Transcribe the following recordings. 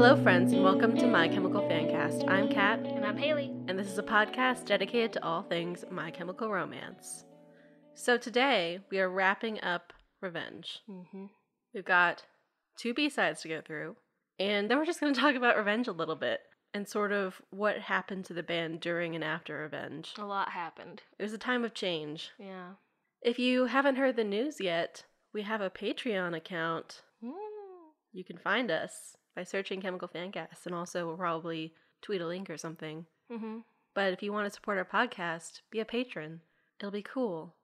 Hello, friends, and welcome to My Chemical Fancast. I'm Kat. And I'm Haley. And this is a podcast dedicated to all things My Chemical Romance. So today, we are wrapping up Revenge. Mm-hmm. We've got 2 B-sides to go through, and then we're just going to talk about Revenge a little bit, and sort of what happened to the band during and after Revenge. A lot happened. It was a time of change. Yeah. If you haven't heard the news yet, we have a Patreon account. You can find us by searching Chemical Fancast, and also we'll probably tweet a link or something. Mm-hmm. But if you want to support our podcast, be a patron. It'll be cool.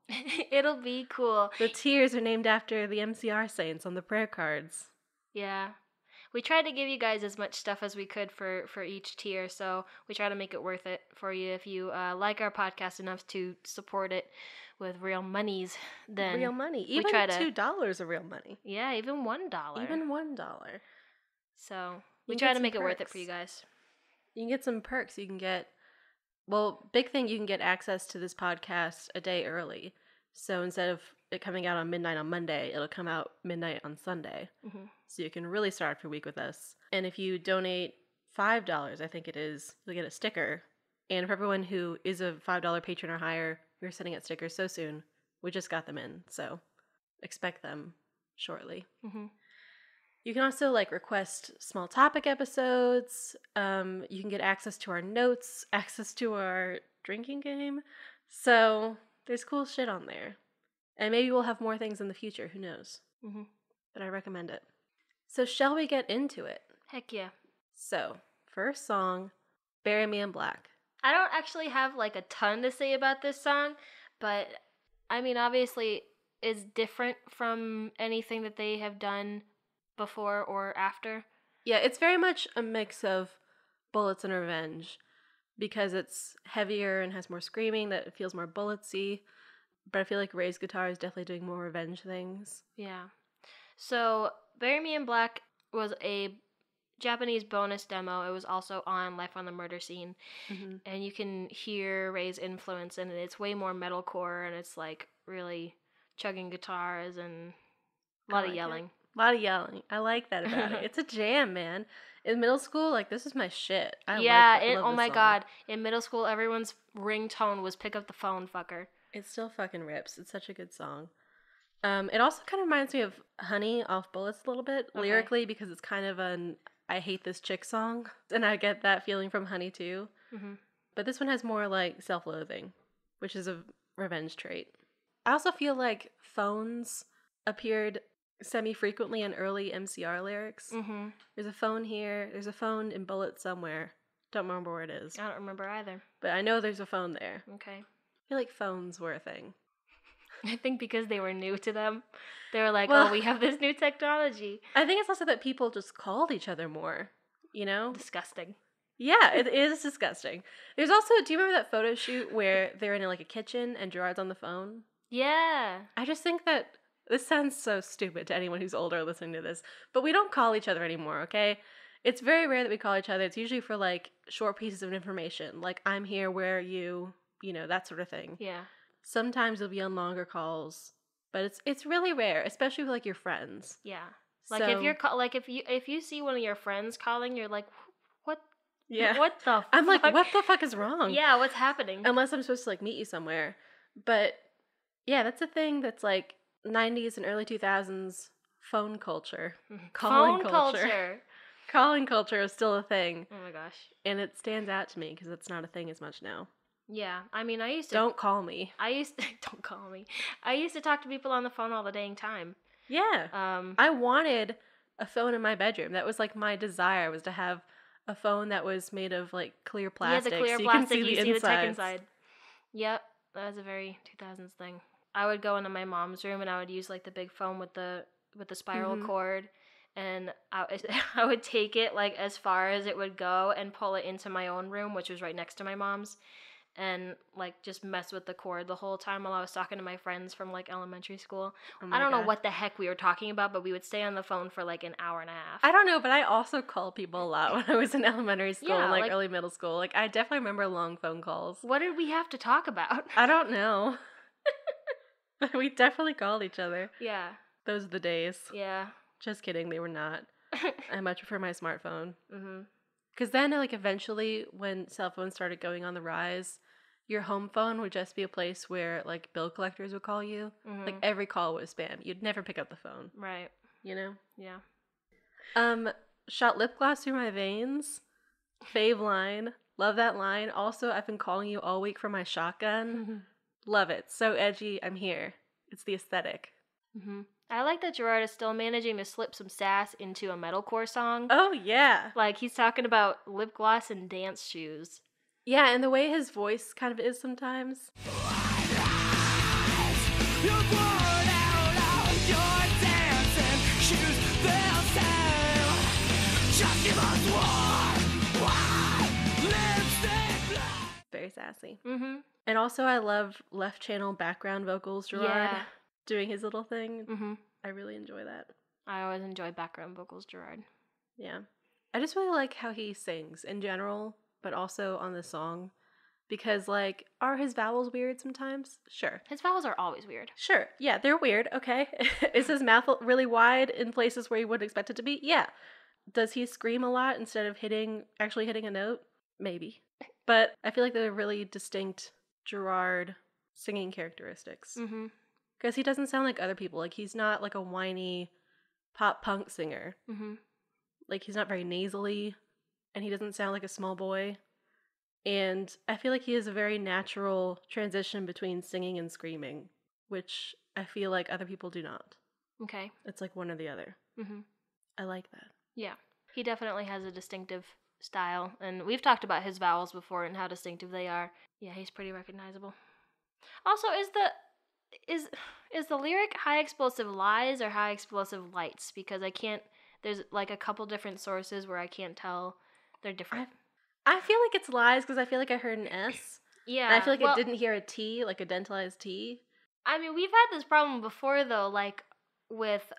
It'll be cool. The tiers are named after the MCR saints on the prayer cards. Yeah. We tried to give you guys as much stuff as we could for each tier, so we try to make it worth it for you. If you like our podcast enough to support it with real monies, then real money. Even $2 are real money. Yeah, even $1. Even $1. So we try to make it worth it for you guys. You can get some perks. You can get, well, big thing, you can get access to this podcast a day early. So instead of it coming out on midnight on Monday, it'll come out midnight on Sunday. Mm-hmm. So you can really start your week with us. And if you donate $5, I think it is, you'll get a sticker. And for everyone who is a $5 patron or higher, we're sending out stickers so soon. We just got them in, so expect them shortly. Mm-hmm. You can also request small topic episodes. You can get access to our notes, access to our drinking game. So there's cool shit on there. And maybe we'll have more things in the future. Who knows? Mm-hmm. But I recommend it. So shall we get into it? Heck yeah. So, first song, Bury Me in Black. I don't actually have a ton to say about this song, but I mean, obviously it's different from anything that they have done before or after. Yeah, it's very much a mix of Bullets and Revenge because it's heavier and has more screaming, that it feels more bulletsy. But I feel like Ray's guitar is definitely doing more revenge things. Yeah. So, Bury Me in Black was a Japanese bonus demo. It was also on Life on the Murder Scene. Mm-hmm. And you can hear Ray's influence in it. It's way more metalcore, and it's really chugging guitars and a lot of yelling. A lot of yelling. I like that about it. It's a jam, man. In middle school, this is my shit. Oh my god. In middle school, everyone's ringtone was Pick Up the Phone, fucker. It still fucking rips. It's such a good song. It also kind of reminds me of Honey off Bullets a little bit, lyrically, because it's kind of an I hate this chick song. And I get that feeling from Honey, too. Mm-hmm. But this one has more, self-loathing, which is a revenge trait. I also feel like phones appeared semi-frequently in early MCR lyrics. Mm-hmm. There's a phone here. There's a phone in Bullets somewhere. Don't remember where it is. I don't remember either. But I know there's a phone there. Okay. I feel like phones were a thing. I think because they were new to them, they were like, well, we have this new technology. I think it's also that people just called each other more, you know? Disgusting. Yeah, it is disgusting. There's also, do you remember that photo shoot where they're in a kitchen and Gerard's on the phone? Yeah. I just think that this sounds so stupid to anyone who's older listening to this, but we don't call each other anymore, okay? It's very rare that we call each other. It's usually for short pieces of information, I'm here, where are you, that sort of thing. Yeah. Sometimes you'll be on longer calls, but it's really rare, especially with your friends. Yeah. If you're if you see one of your friends calling, you're like, what? Yeah. What the fuck? I'm like, what the fuck is wrong? Yeah, what's happening? Unless I'm supposed to meet you somewhere. But yeah, that's a thing that's 90s and early 2000s phone culture. Calling culture. Calling culture is still a thing. Oh my gosh. And it stands out to me because it's not a thing as much now. Yeah, I mean, I used to... Don't call me. Don't call me. I used to talk to people on the phone all the dang time. Yeah. I wanted a phone in my bedroom. That was my desire, was to have a phone that was made of clear plastic. Yeah, the clear so plastic, you see the tech inside. Yep, that was a very 2000s thing. I would go into my mom's room and I would use the big phone with the spiral cord, and I would take it as far as it would go and pull it into my own room, which was right next to my mom's. And just mess with the cord the whole time while I was talking to my friends from elementary school. I don't know what the heck we were talking about, but we would stay on the phone for an hour and a half. I don't know, but I also called people a lot when I was in elementary school and early middle school. I definitely remember long phone calls. What did we have to talk about? I don't know. But we definitely called each other. Yeah. Those are the days. Yeah. Just kidding, they were not. I much prefer my smartphone. Mm-hmm. Because then, like, eventually, when cell phones started going on the rise, your home phone would just be a place where, like, bill collectors would call you. Mm-hmm. Like, every call was spam. You'd never pick up the phone. Right. You know? Yeah. Shot lip gloss through my veins. Fave line. Love that line. Also, I've been calling you all week for my shotgun. Love it. So edgy. I'm here. It's the aesthetic. Mm-hmm. I like that Gerard is still managing to slip some sass into a metalcore song. Oh, yeah. Like, he's talking about lip gloss and dance shoes. Yeah, and the way his voice kind of is sometimes. Very sassy. Mm-hmm. And also, I love left channel background vocals, Gerard, Yeah. doing his little thing. Mm-hmm. I really enjoy that. I always enjoy background vocals, Gerard. Yeah. I just really like how he sings in general, but also on the song. Because, like, are his vowels weird sometimes? Sure. His vowels are always weird. Sure. Yeah, they're weird. Okay. Is his mouth really wide in places where you wouldn't expect it to be? Yeah. Does he scream a lot instead of actually hitting a note? Maybe. But I feel like they're really distinct Gerard singing characteristics. Mm-hmm. Because he doesn't sound like other people. Like, he's not like a whiny pop punk singer. Mm-hmm. Like, he's not very nasally, and he doesn't sound like a small boy. And I feel like he has a very natural transition between singing and screaming, which I feel like other people do not. Okay. It's like one or the other. Mm-hmm. I like that. Yeah. He definitely has a distinctive style, and we've talked about his vowels before and how distinctive they are. Yeah, he's pretty recognizable. Also, is the lyric high explosive lies or high explosive lights? Because there's like a couple different sources where I can't tell. They're different. I feel like it's lies because I feel like I heard an S. Yeah. And I feel like I didn't hear a T, like a dentalized T. I mean, we've had this problem before though, like with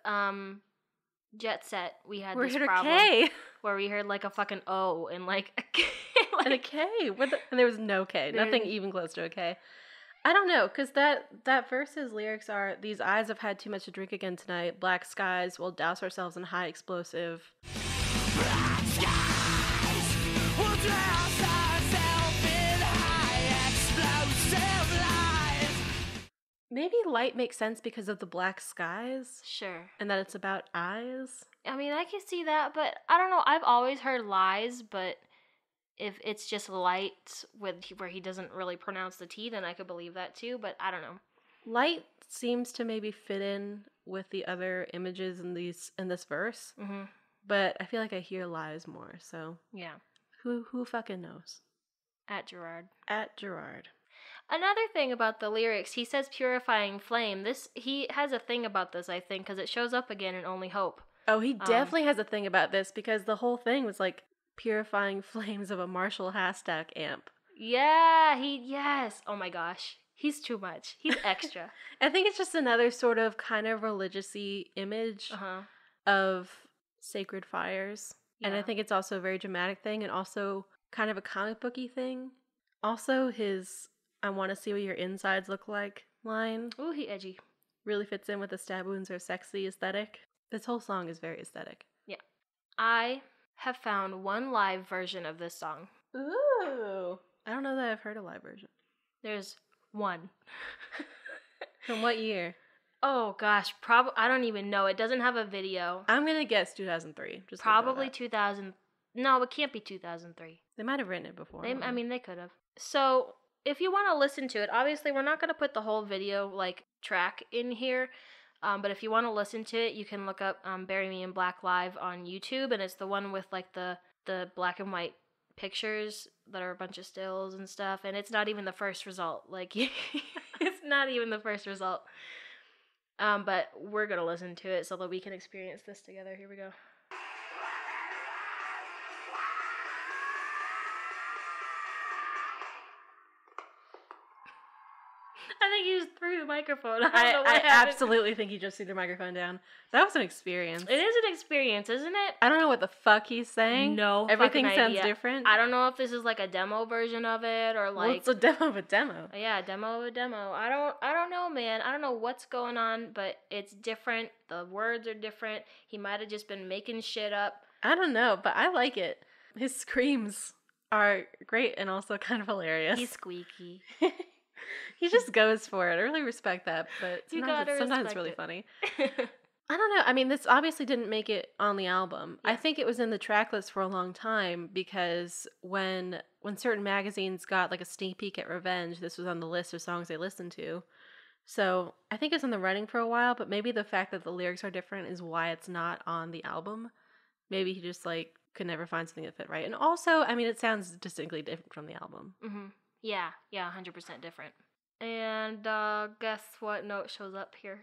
Jet Set, we had this problem K. where we heard like a fucking O and like a K. And a K. And there was no K. Nothing even close to a K. I don't know, because that verse's lyrics are, these eyes have had too much to drink again tonight. Black skies, we'll douse ourselves in high explosive. Black skies, we'll douse ourselves in high explosive lies. Maybe light makes sense because of the black skies. Sure. And that it's about eyes. I mean, I can see that, but I don't know. I've always heard lies, but if it's just light where he doesn't really pronounce the T, then I could believe that too, but I don't know. Light seems to maybe fit in with the other images in this verse, but I feel like I hear lies more, so yeah. Who fucking knows? At Gerard. Another thing about the lyrics, he says purifying flame. He has a thing about this, I think, because it shows up again in Only Hope. Oh, he definitely has a thing about this, because the whole thing was like purifying flames of a Marshall Hashtag amp. Yeah, yes. Oh my gosh. He's too much. He's extra. I think it's just another sort of kind of religious-y image of sacred fires. Yeah. And I think it's also a very dramatic thing and also kind of a comic booky thing. Also, his I want to see what your insides look like line. Ooh, he edgy. Really fits in with the stab wounds are sexy aesthetic. This whole song is very aesthetic. Yeah. I have found one live version of this song. Ooh. I don't know that I've heard a live version. There's one. From what year? Oh gosh, I don't even know. It doesn't have a video. I'm gonna guess 2003. Just probably 2000. No, it can't be 2003. They might have written it before. I mean, they could have. So, if you want to listen to it, obviously we're not gonna put the whole video track in here. But if you want to listen to it, you can look up "Bury Me in Black" live on YouTube, and it's the one with the black and white pictures that are a bunch of stills and stuff. And it's not even the first result. It's not even the first result. But we're gonna listen to it so that we can experience this together. Here we go. I think he just threw the microphone. I don't know what I happened. absolutely think he just threw the microphone down. That was an experience. It is an experience, isn't it? I don't know what the fuck he's saying. No Everything fucking sounds idea. different. I don't know if this is like a demo version of it or like. Well, it's a demo of a demo. Yeah, demo of a demo. I don't know, man. I don't know what's going on, but it's different. The words are different. He might have just been making shit up. I don't know, but I like it. His screams are great and also kind of hilarious. He's squeaky. He just goes for it. I really respect that, but sometimes respect it's really it. funny. I don't know. I mean, this obviously didn't make it on the album. Yeah. I think it was in the track list for a long time because when certain magazines got like a sneak peek at Revenge, this was on the list of songs they listened to. So I think it's in the running for a while, but maybe the fact that the lyrics are different is why it's not on the album. Maybe he just like could never find something that fit right. And also, I mean, it sounds distinctly different from the album. Mm-hmm. Yeah, 100% different. And guess what note shows up here?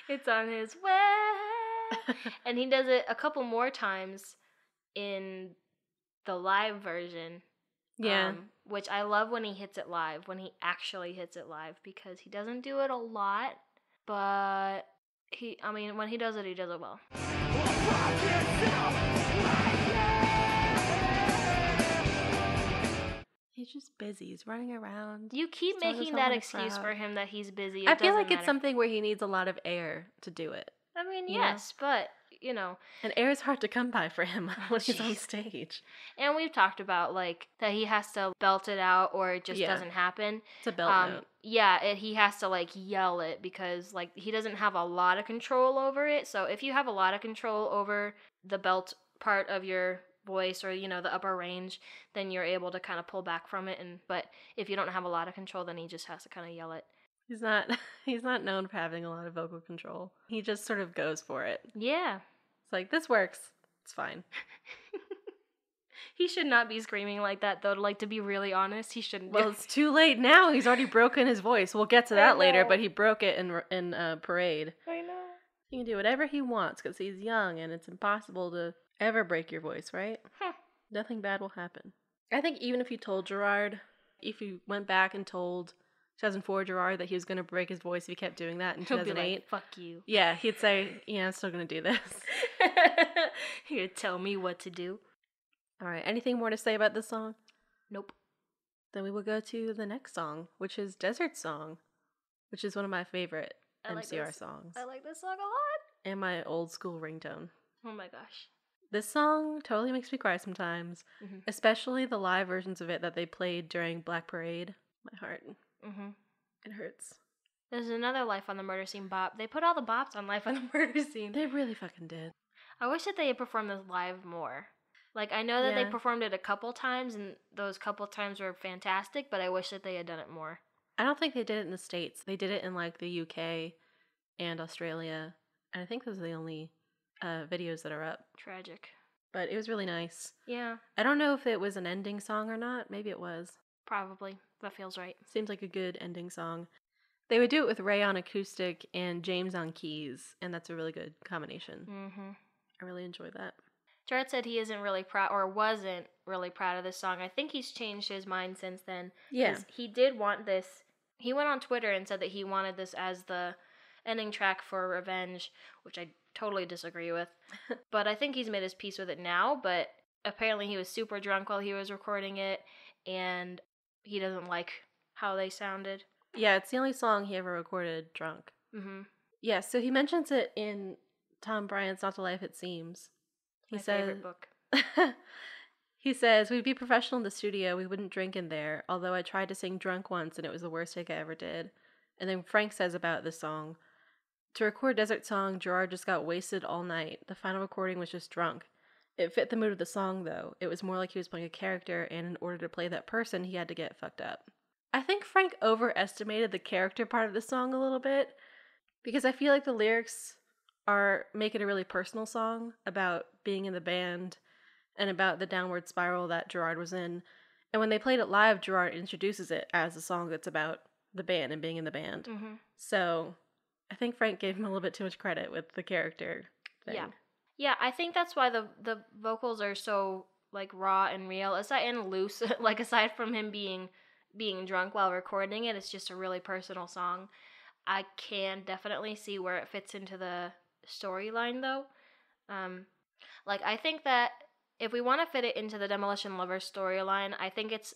It's on his way. And he does it a couple more times in the live version. Yeah. Which I love when he hits it live, when he actually hits it live, because he doesn't do it a lot, but when he does it well. He's just busy. He's running around. You keep making that excuse for him that he's busy. I feel like it's something where he needs a lot of air to do it. I mean, yes, but, you know. And air is hard to come by for him when he's on stage. And we've talked about, like, that he has to belt it out or it just doesn't happen. It's a belt note. Yeah, he has to, like, yell it because, like, he doesn't have a lot of control over it. So if you have a lot of control over the belt part of your voice or, you know, the upper range, then you're able to kind of pull back from it. But if you don't have a lot of control, then he just has to kind of yell it. He's not known for having a lot of vocal control. He just sort of goes for it. Yeah. It's like, this works. It's fine. He should not be screaming like that, though. Like, to be really honest, he shouldn't. Well, it's too late now. He's already broken his voice. We'll get to that later, but he broke it in Parade. I know. He can do whatever he wants because he's young and it's impossible to ever break your voice, right? Nothing bad will happen. I think even if you told Gerard, if you went back and told 2004 Gerard that he was going to break his voice if he kept doing that in 2008. He'll be like, fuck you. Yeah, he'd say, yeah, I'm still going to do this. Here, tell me what to do. All right, anything more to say about this song? Nope. Then we will go to the next song, which is Desert Song, which is one of my favorite MCR songs. I like this song a lot. And my old school ringtone. Oh my gosh. This song totally makes me cry sometimes, especially the live versions of it that they played during Black Parade. My heart. It hurts. There's another Life on the Murder Scene bop. They put all the bops on Life on the Murder Scene. They really fucking did. I wish that they had performed this live more. Like, I know that they performed it a couple times, and those couple times were fantastic, but I wish that they had done it more. I don't think they did it in the States. They did it in, like, the UK and Australia, and I think those are the only videos that are up. Tragic. But it was really nice. Yeah. I don't know if it was an ending song or not. Maybe it was. Probably. That feels right. Seems like a good ending song. They would do it with Ray on acoustic and James on keys, and that's a really good combination. I really enjoy that. Gerard said he isn't really proud, or wasn't really proud of this song. I think he's changed his mind since then. Yeah. He did want this. He went on Twitter and said that he wanted this as the ending track for Revenge, which I totally disagree with. But I think he's made his peace with it now, but apparently he was super drunk while he was recording it, and he doesn't like how they sounded. Yeah, it's the only song he ever recorded drunk. Yeah, so he mentions it in Tom Bryant's Not the Life It Seems. My favorite book. He says, we'd be professional in the studio, we wouldn't drink in there, although I tried to sing drunk once and it was the worst take I ever did. And then Frank says about this song, to record Desert Song, Gerard just got wasted all night. The final recording was just drunk. It fit the mood of the song, though. It was more like he was playing a character, and in order to play that person, he had to get fucked up. I think Frank overestimated the character part of the song a little bit, because I feel like the lyrics make it a really personal song about being in the band and about the downward spiral that Gerard was in. And when they played it live, Gerard introduces it as a song that's about the band and being in the band. So I think Frank gave him a little bit too much credit with the character thing. Yeah, I think that's why the vocals are so, like, raw and real, and loose, like, aside from him being being drunk while recording it. It's just a really personal song. I can definitely see where it fits into the storyline, though. Like, I think that if we want to fit it into the Demolition Lovers storyline, I think it's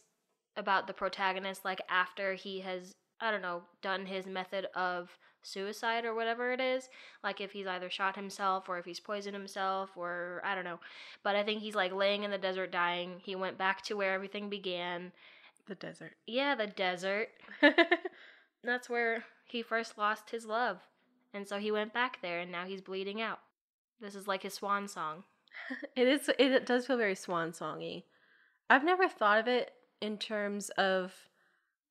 about the protagonist, like, after he has, I don't know, done his method of suicide or whatever it is. Like, if he's either shot himself or if he's poisoned himself or I don't know. But I think he's, like, laying in the desert dying. He went back to where everything began. The desert. Yeah, the desert. That's where he first lost his love. And so he went back there, and now he's bleeding out. This is like his swan song. It does feel very swan songy. I've never thought of it in terms of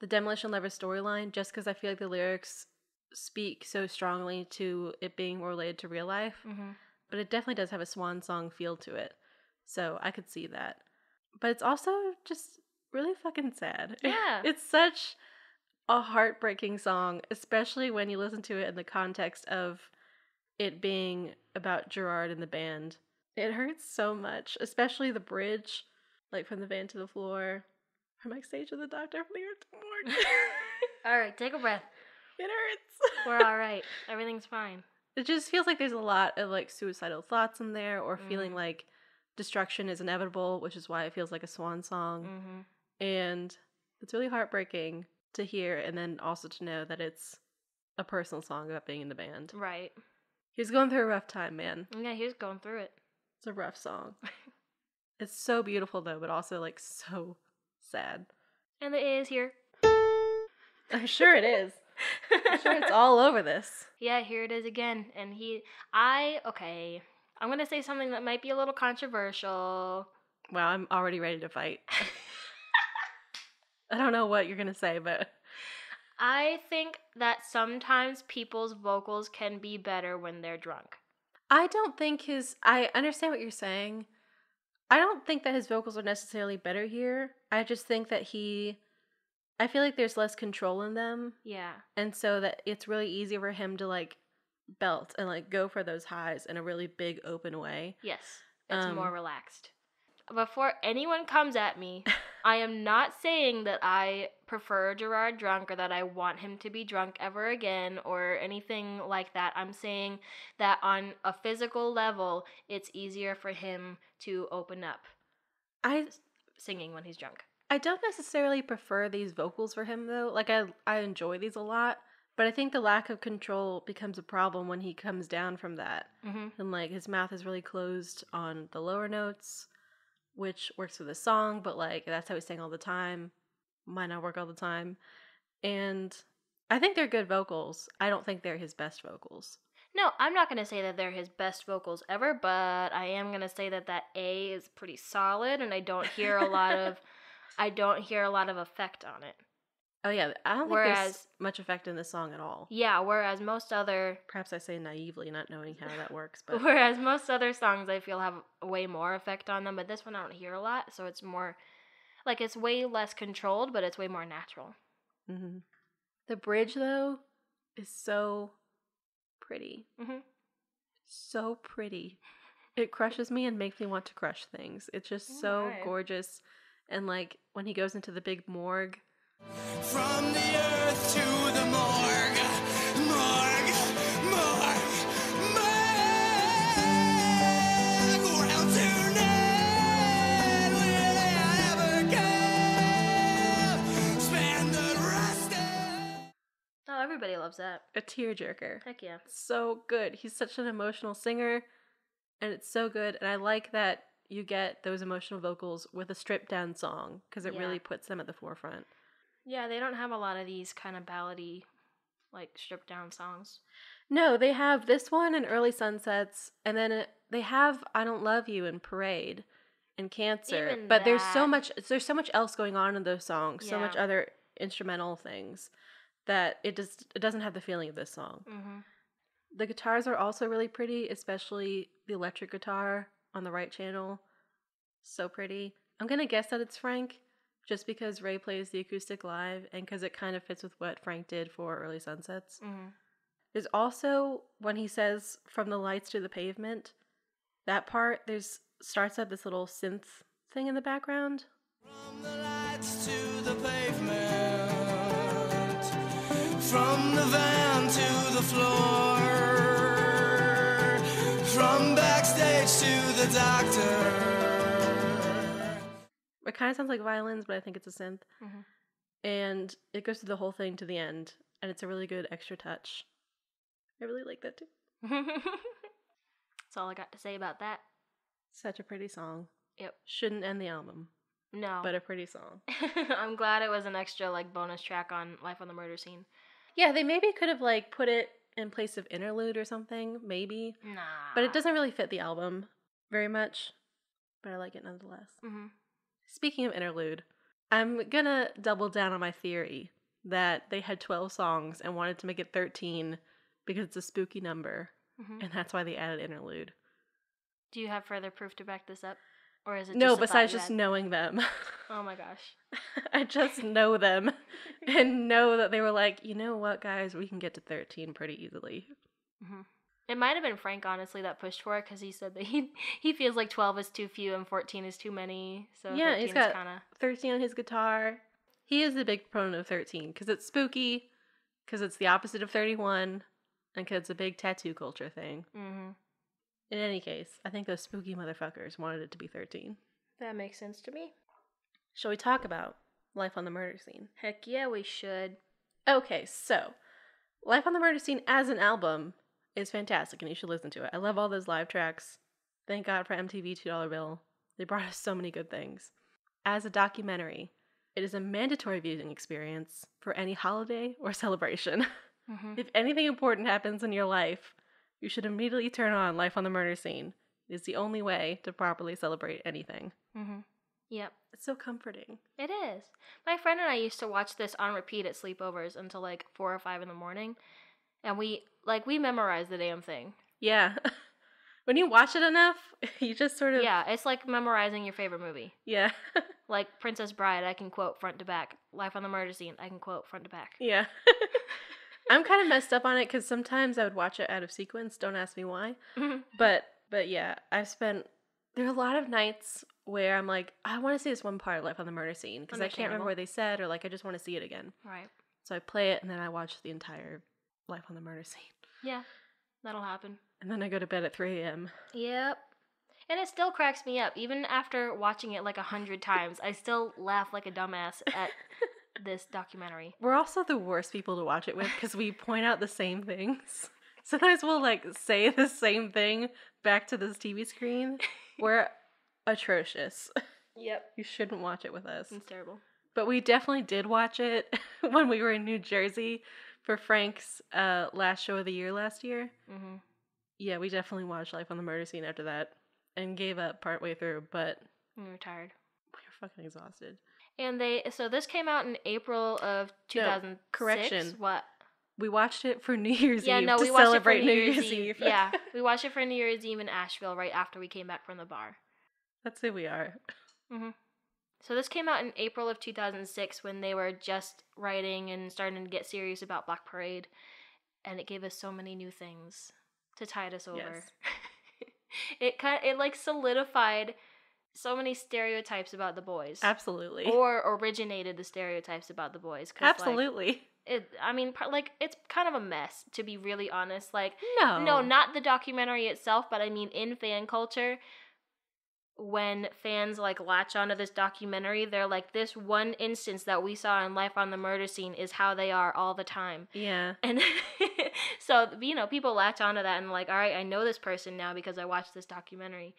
the Demolition Lovers storyline, just because I feel like the lyrics speak so strongly to it being more related to real life. Mm-hmm. But it definitely does have a swan song feel to it. So I could see that. But it's also just really fucking sad. Yeah. It's such a heartbreaking song, especially when you listen to it in the context of it being about Gerard and the band. It hurts so much, especially the bridge, like from the van to the floor, from backstage to the doctor, from the earth to the morgue. All right, take a breath. It hurts. We're all right. Everything's fine. It just feels like there's a lot of like suicidal thoughts in there, or feeling like destruction is inevitable, which is why it feels like a swan song. Mm-hmm. And it's really heartbreaking to hear, and then also to know that it's a personal song about being in the band. Right. He's going through a rough time, man. Yeah, he was going through it. It's a rough song. It's so beautiful, though, but also, like, so sad. And the A is here. I'm sure it is. I'm sure it's all over this. Yeah, here it is again. And okay. I'm going to say something that might be a little controversial. Wow, I'm already ready to fight. I don't know what you're going to say, but I think that sometimes people's vocals can be better when they're drunk. I don't think I understand what you're saying. I don't think that his vocals are necessarily better here. I just think that I feel like there's less control in them. Yeah. And so that it's really easy for him to, like, belt and, like, go for those highs in a really big open way. Yes. It's more relaxed. Before anyone comes at me, I am not saying that I prefer Gerard drunk or that I want him to be drunk ever again or anything like that. I'm saying that on a physical level, it's easier for him to open up singing when he's drunk. I don't necessarily prefer these vocals for him, though. Like, I enjoy these a lot, but I think the lack of control becomes a problem when he comes down from that. Mm-hmm. And, like, his mouth is really closed on the lower notes, which works for the song, but, like, that's how we sing all the time. Might not work all the time. And I think they're good vocals. I don't think they're his best vocals. No, I'm not going to say that they're his best vocals ever, but I am going to say that A is pretty solid, and I don't hear a lot of effect on it. Oh, yeah, I don't think there's much effect in this song at all. Yeah, whereas most other... Perhaps I say naively, not knowing how that works, but... Whereas most other songs I feel have way more effect on them, but this one I don't hear a lot, so it's more... Like, it's way less controlled, but it's way more natural. Mm-hmm. The bridge, though, is so pretty. Mm-hmm. So pretty. It crushes me and makes me want to crush things. It's just so gorgeous. And, like, when he goes into the big morgue... From the earth to the morgue, morgue, morgue, morgue. Round tonight, will it ever come? Spend the rest of... Oh, everybody loves that. A tearjerker. Heck yeah. So good. He's such an emotional singer, and it's so good. And I like that you get those emotional vocals with a stripped-down song, because it really puts them at the forefront. Yeah, they don't have a lot of these kind of ballady, like, stripped-down songs. No, they have this one in Early Sunsets, and then they have I Don't Love You and Parade and Cancer. Even but that. there's so much else going on in those songs, so much other instrumental things, that it doesn't have the feeling of this song. Mm-hmm. The guitars are also really pretty, especially the electric guitar on the right channel. So pretty. I'm going to guess that it's Frank, just because Ray plays the acoustic live and because it kind of fits with what Frank did for Early Sunsets. Mm-hmm. There's also, when he says, from the lights to the pavement, that part, starts up this little synth thing in the background. From the lights to the pavement, from the van to the floor, from backstage to the doctor. It kind of sounds like violins, but I think it's a synth. Mm-hmm. And it goes through the whole thing to the end, and it's a really good extra touch. I really like that too. That's all I got to say about that. Such a pretty song. Yep. Shouldn't end the album, No. but a pretty song. I'm glad it was an extra like bonus track on Life on the Murder Scene. Yeah, they maybe could have like put it in place of interlude or something, maybe. Nah. But it doesn't really fit the album very much. But I like it nonetheless. Mm-hmm. Speaking of interlude, I'm gonna double down on my theory that they had 12 songs and wanted to make it 13 because it's a spooky number, Mm-hmm. and that's why they added interlude. Do you have further proof to back this up? Or is it No, just a thought besides you just had? knowing them. Oh my gosh. I just know them and know that they were like, you know what, guys, we can get to 13 pretty easily. Mm-hmm. It might have been Frank, honestly, that pushed for it, because he said that he feels like 12 is too few and 14 is too many. So Yeah, 13 he's is got kind of... 13 on his guitar. He is the big proponent of 13 because it's spooky, because it's the opposite of 31, and because it's a big tattoo culture thing. Mm-hmm. In any case, I think those spooky motherfuckers wanted it to be 13. That makes sense to me. Shall we talk about Life on the Murder Scene? Heck yeah, we should. Okay, so Life on the Murder Scene as an album is fantastic, and you should listen to it. I love all those live tracks. Thank God for MTV $2 bill. They brought us so many good things. As a documentary, it is a mandatory viewing experience for any holiday or celebration. Mm-hmm. If anything important happens in your life, you should immediately turn on Life on the Murder Scene. It is the only way to properly celebrate anything. Mm-hmm. Yep. It's so comforting. It is. My friend and I used to watch this on repeat at sleepovers until like 4 or 5 in the morning. And we memorized the damn thing. Yeah. When you watch it enough, you just sort of... Yeah, it's like memorizing your favorite movie. Yeah. Like Princess Bride, I can quote front to back. Life on the Murder Scene, I can quote front to back. Yeah. I'm kind of messed up on it because sometimes I would watch it out of sequence. Don't ask me why. But yeah, there are a lot of nights where I'm like, I want to see this one part of Life on the Murder Scene because I can't remember what they said, or like I just want to see it again. Right. So I play it and then I watch the entire Life on the Murder Scene. Yeah, that'll happen. And then I go to bed at 3 a.m. Yep. And it still cracks me up. Even after watching it like 100 times, I still laugh like a dumbass at this documentary. We're also the worst people to watch it with because we point out the same things. Sometimes we'll like say the same thing back to this TV screen. We're atrocious. Yep. You shouldn't watch it with us. It's terrible. But we definitely did watch it when we were in New Jersey for Frank's last show of the year last year. Mm-hmm. Yeah, we definitely watched Life on the Murder Scene after that and gave up partway through, but We were tired. we were fucking exhausted. And so this came out in April of 2006. correction. What? We watched it for New Year's Eve We to watched celebrate it for New Year's Eve. Yeah, we watched it for New Year's Eve in Asheville right after we came back from the bar. That's who we are. Mm-hmm. So this came out in April of 2006 when they were just writing and starting to get serious about Black Parade, and it gave us so many new things to tide us over. Yes. It like solidified so many stereotypes about the boys. Absolutely. Or originated the stereotypes about the boys. Absolutely. It's kind of a mess, to be really honest. Like, No. no, not the documentary itself, but I mean in fan culture, when fans like latch onto this documentary, they're like, this one instance that we saw in Life on the Murder Scene is how they are all the time. Yeah. And so, people latch onto that and like, all right, I know this person now because I watched this documentary.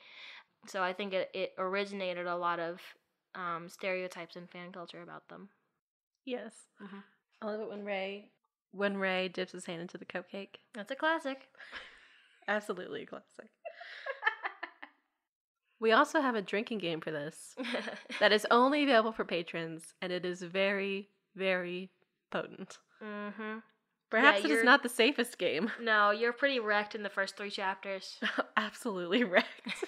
So I think it originated a lot of stereotypes in fan culture about them. Yes. Mm-hmm. I love it when Ray dips his hand into the cupcake. That's a classic. Absolutely a classic. We also have a drinking game for this that is only available for patrons, and it is very, very potent. Mm-hmm. Perhaps it is not the safest game. No, you're pretty wrecked in the first 3 chapters. Absolutely wrecked.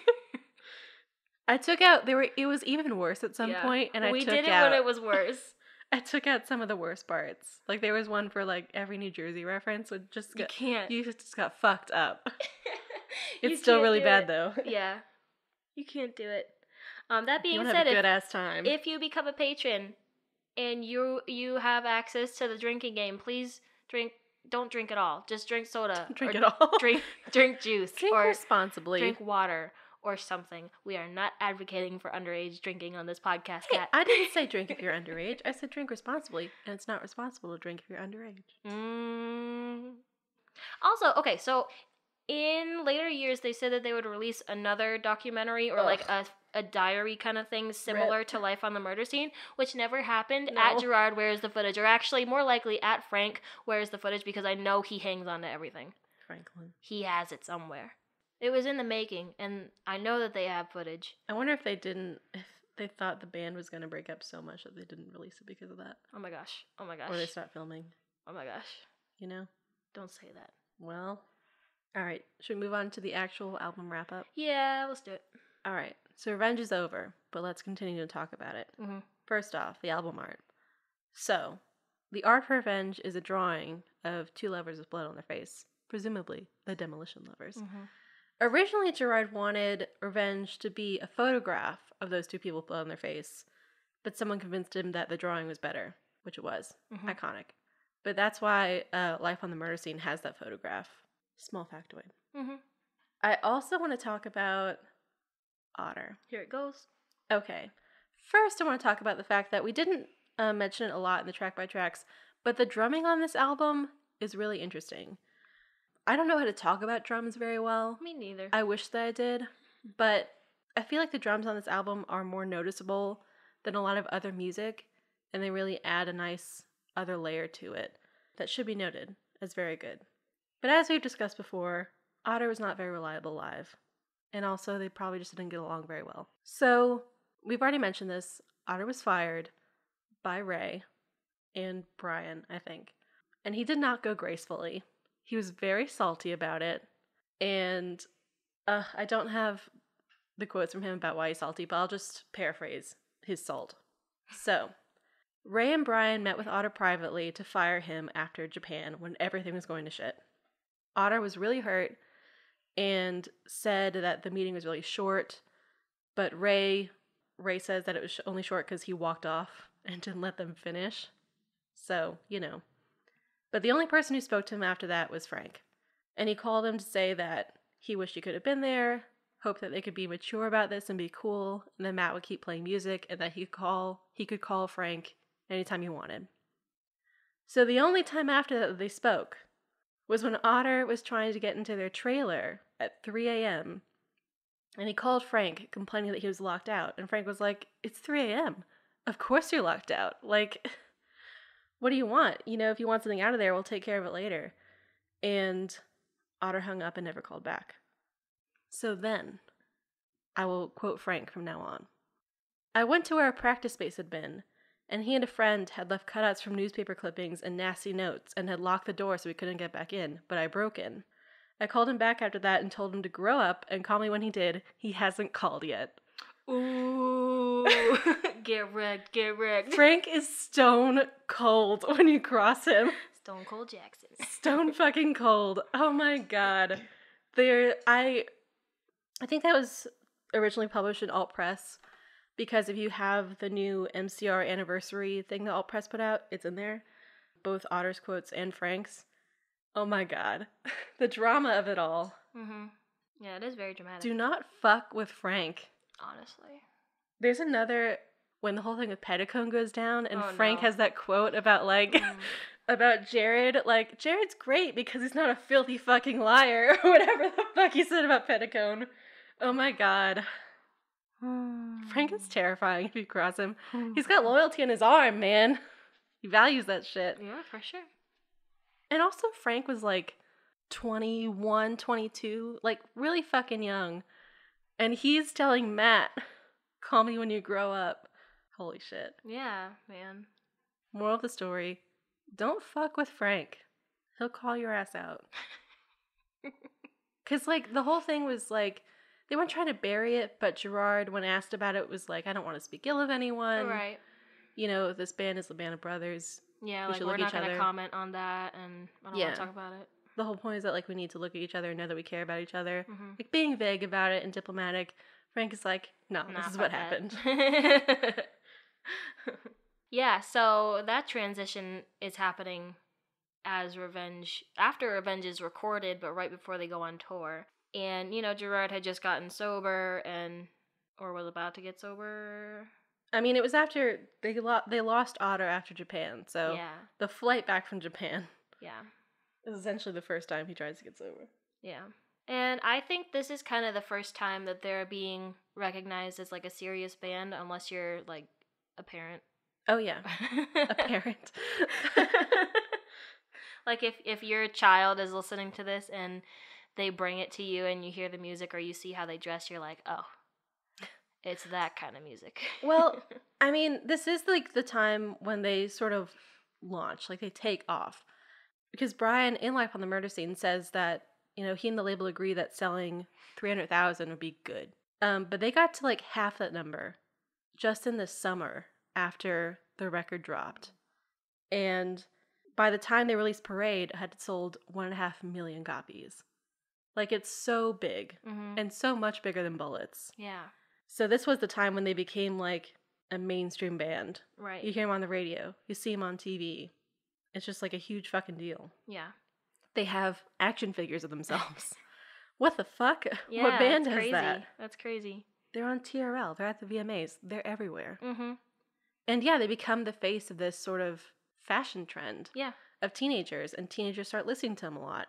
I took out, it was even worse at some point, and we did it when it was worse. I took out some of the worst parts. Like, there was one for, like, every New Jersey reference. So you just got fucked up. It's still really bad, though. Yeah. You can't do it. That You being want to said, have a good-ass time. if you become a patron and you have access to the drinking game, please drink. Don't drink at all. Just drink soda. Drink or it all. drink juice. Drink or responsibly. drink water or something. We are not advocating for underage drinking on this podcast, Hey, Kat. I didn't say drink if you're underage. I said drink responsibly, and it's not responsible to drink if you're underage. Also, okay, so in later years, they said that they would release another documentary or like a diary kind of thing similar to Life on the Murder Scene, which never happened. No. At Gerard, where's the footage? Or actually, more likely, at Frank, where's the footage? Because I know he hangs on to everything. Franklin. He has it somewhere. It was in the making, and I know that they have footage. I wonder if they thought the band was going to break up so much that they didn't release it because of that. Oh my gosh. Oh my gosh. Or they stopped filming. Oh my gosh. You know? Don't say that. Well, all right. Should we move on to the actual album wrap-up? Yeah, let's do it. All right. So Revenge is over, but let's continue to talk about it. Mm-hmm. First off, the album art. So, the art for Revenge is a drawing of two lovers with blood on their face, presumably the Demolition Lovers. Mm-hmm. Originally, Gerard wanted Revenge to be a photograph of those two people with blood on their face, but someone convinced him that the drawing was better, which it was. Mm-hmm. Iconic. But that's why Life on the Murder Scene has that photograph. Small factoid. Mm-hmm. I also want to talk about Otter. Here it goes. Okay. First, I want to talk about the fact that we didn't mention it a lot in the track by tracks, but the drumming on this album is really interesting. I don't know how to talk about drums very well. Me neither. I wish that I did, but I feel like the drums on this album are more noticeable than a lot of other music, and they really add a nice other layer to it that should be noted as very good. But as we've discussed before, Otter was not very reliable live, and also they probably just didn't get along very well. So, we've already mentioned this, Otter was fired by Ray and Brian, I think, and he did not go gracefully. He was very salty about it, and I don't have the quotes from him about why he's salty, but I'll just paraphrase his salt. So, Ray and Brian met with Otter privately to fire him after Japan when everything was going to shit. Otter was really hurt and said that the meeting was really short, but Ray says that it was only short because he walked off and didn't let them finish. So, you know. But the only person who spoke to him after that was Frank. And he called him to say that he wished he could have been there, hoped that they could be mature about this and be cool, and then Matt would keep playing music, and that he could call Frank anytime he wanted. So the only time after that they spoke was when Otter was trying to get into their trailer at 3 a.m. And he called Frank, complaining that he was locked out. And Frank was like, it's 3 a.m. Of course you're locked out. Like, what do you want? You know, if you want something out of there, we'll take care of it later. And Otter hung up and never called back. So then, I will quote Frank from now on. I went to where our practice space had been, and he and a friend had left cutouts from newspaper clippings and nasty notes and had locked the door so we couldn't get back in, but I broke in. I called him back after that and told him to grow up and call me when he did. He hasn't called yet. Ooh. Get wrecked, get wrecked. Frank is stone cold when you cross him. Stone Cold Jackson. Stone fucking cold. Oh my god. I think that was originally published in Alt Press, because if you have the new MCR anniversary thing that Alt Press put out, it's in there. Both Otter's quotes and Frank's. Oh my god. The drama of it all. Mm-hmm. Yeah, it is very dramatic. Do not fuck with Frank. Honestly. There's another, when the whole thing with Petticone goes down, and Oh, Frank no. has that quote about, like, about Jared. Like, Jared's great because he's not a filthy fucking liar, or whatever the fuck he said about Petticone. Oh my god. Frank is terrifying if you cross him. He's got loyalty in his arm, man. He values that shit. Yeah, for sure. And also, Frank was like 21, 22, like really fucking young. And he's telling Matt, call me when you grow up. Holy shit. Yeah, man. Moral of the story, don't fuck with Frank. He'll call your ass out. Because, like, the whole thing was like, they weren't trying to bury it, but Gerard, when asked about it, was like, I don't want to speak ill of anyone. Right. You know, this band is the Band of Brothers. Yeah, We like, should we're look at not each going to other. comment on that, and I don't want to talk about it. The whole point is that, like, we need to look at each other and know that we care about each other. Mm-hmm. Like, being vague about it and diplomatic. Frank is like, no, Nah, this is fuck what that. happened. Yeah, so that transition is happening after Revenge is recorded, but right before they go on tour. And, Gerard had just gotten sober or was about to get sober. I mean, it was after they lost Otter after Japan, so Yeah. the flight back from Japan Yeah. is essentially the first time he tries to get sober. Yeah. And I think this is kind of the first time that they're being recognized as, like, a serious band, unless you're, like, a parent. Oh, yeah. A parent. Like, if your child is listening to this and they bring it to you and you hear the music or you see how they dress, you're like, oh, it's that kind of music. Well, I mean, this is, like, the time when they sort of launch, like, they take off. Because Brian, in Life on the Murder Scene, says that, he and the label agree that selling 300,000 would be good. But they got to, like, half that number just in the summer after the record dropped. And by the time they released Parade, it had sold 1.5 million copies. Like, it's so big. Mm-hmm. And so much bigger than Bullets. Yeah. So this was the time when they became, like, a mainstream band. Right. You hear them on the radio. You see them on TV. It's just, like, a huge fucking deal. Yeah. They have action figures of themselves. What the fuck? Yeah, What band that's has crazy. that? That's crazy. They're on TRL. They're at the VMAs. They're everywhere. Mm-hmm. And yeah, they become the face of this sort of fashion trend. Yeah. Of teenagers. And teenagers start listening to them a lot.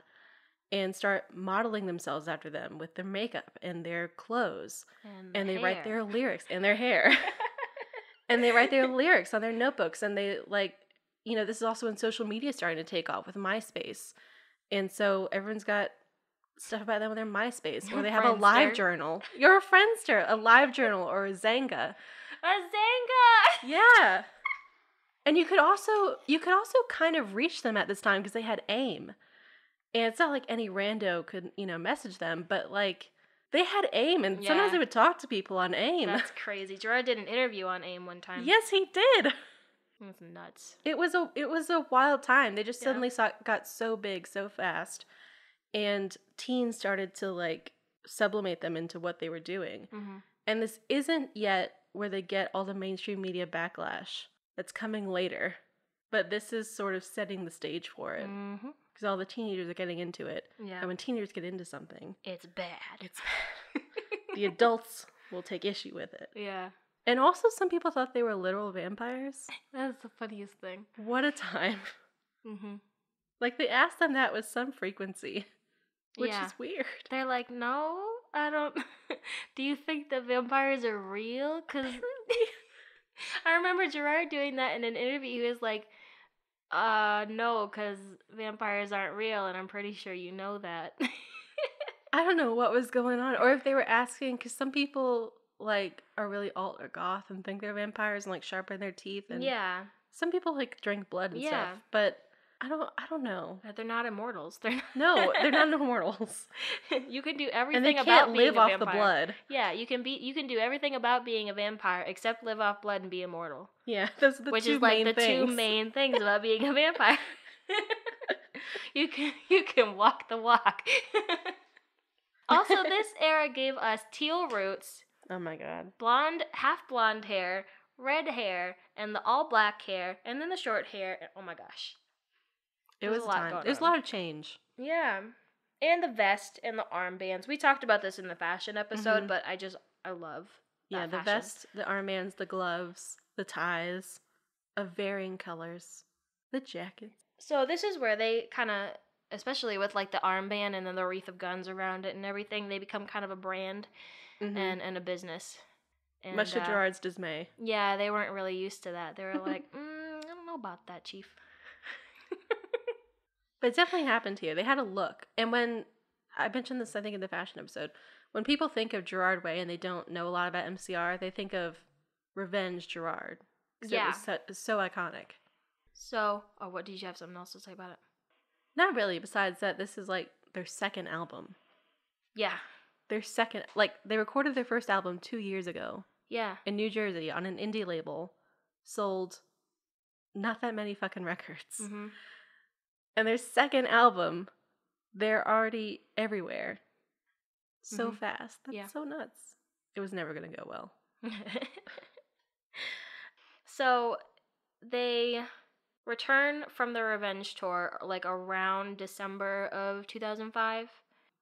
And start modeling themselves after them with their makeup and their clothes. And they write their lyrics and their hair. And they write their lyrics on their notebooks. And they, like, this is also when social media is starting to take off with MySpace. And so everyone's got stuff about them with their MySpace. Or they have a live journal. You're a Friendster. A live journal or a Zanga. A Zanga! Yeah. And you could also kind of reach them at this time because they had AIM. And it's not like any rando could, message them, but, like, they had AIM, and sometimes they would talk to people on AIM. That's crazy. Gerard did an interview on AIM one time. Yes, he did. That's nuts. It was a wild time. They just suddenly got so big so fast, and teens started to, like, sublimate them into what they were doing. Mm-hmm. And this isn't yet where they get all the mainstream media backlash. That's coming later. But this is sort of setting the stage for it. Mm-hmm. Because all the teenagers are getting into it. Yeah. And when teenagers get into something, it's bad. It's bad. The adults will take issue with it. Yeah. And also some people thought they were literal vampires. That's the funniest thing. What a time. Mm-hmm. Like, they asked them that with some frequency. Which is weird. They're like, no, I don't. Do you think that vampires are real? Because I remember Gerard doing that in an interview. He was like, no, because vampires aren't real, and I'm pretty sure you know that. I don't know what was going on. Or if they were asking, because some people, like, are really alt or goth and think they're vampires and, like, sharpen their teeth. And some people, like, drink blood and stuff. But I don't know. They're not immortals. They're not. No, they're not immortals. You can do everything and they about can't being live a off vampire. the blood. Yeah, you can do everything about being a vampire except live off blood and be immortal. Yeah, those are the Which two is like main the things. two main things about being a vampire. You can walk the walk. Also, this era gave us teal roots. Oh my god. Half blonde hair, red hair, and the all black hair, and then the short hair. Oh my gosh. It was a lot time. It was a lot of change. Yeah. And the vest and the armbands. We talked about this in the fashion episode, but I love that the fashion. vest, the armbands, the gloves, the ties of varying colors, the jackets. So this is where they kind of, especially with like the armband and then the wreath of guns around it and everything, they become kind of a brand and a business. And, much to Gerard's dismay. Yeah, they weren't really used to that. They were like, I don't know about that, Chief. But it definitely happened here. They had a look. And when, I mentioned this, I think, in the fashion episode, when people think of Gerard Way and they don't know a lot about MCR, they think of Revenge Gerard. Yeah. It was so iconic. So, what, did you have something else to say about it? Not really, besides that this is, like, their second album. Yeah. Their second, like, they recorded their first album 2 years ago. Yeah. In New Jersey on an indie label. Sold not that many fucking records. Mm-hmm. And their second album, they're already everywhere. So fast. That's so nuts. it was never going to go well. So they return from the revenge tour like around December of 2005.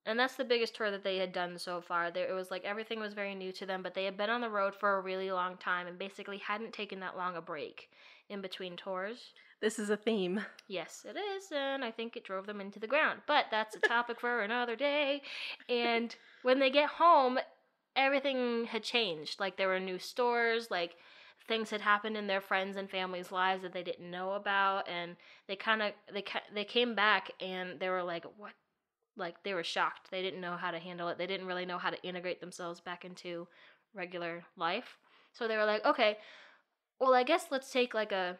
And that's the biggest tour that they had done so far. It was like everything was very new to them, but they had been on the road for a really long time and basically hadn't taken that long a break in between tours. This is a theme. Yes, it is, and I think it drove them into the ground. But that's a topic for another day. And when they get home, everything had changed. Like, there were new stores, like, things had happened in their friends' and family's lives that they didn't know about, and they came back, and they were like, what? Like, they were shocked. They didn't know how to handle it. They didn't really know how to integrate themselves back into regular life. So they were like, okay, well, I guess let's take like a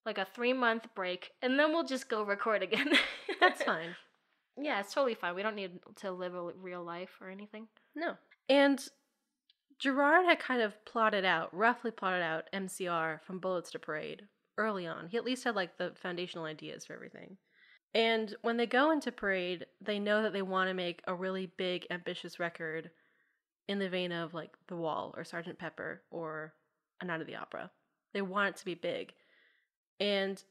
3-month break, and then we'll just go record again. That's fine. Yeah, it's totally fine. We don't need to live a real life or anything. No. And Gerard had kind of roughly plotted out MCR from Bullets to Parade early on. He at least had like the foundational ideas for everything. And when they go into Parade, they know that they want to make a really big, ambitious record in the vein of like The Wall or Sgt. Pepper or A Night at the Opera. They want it to be big. And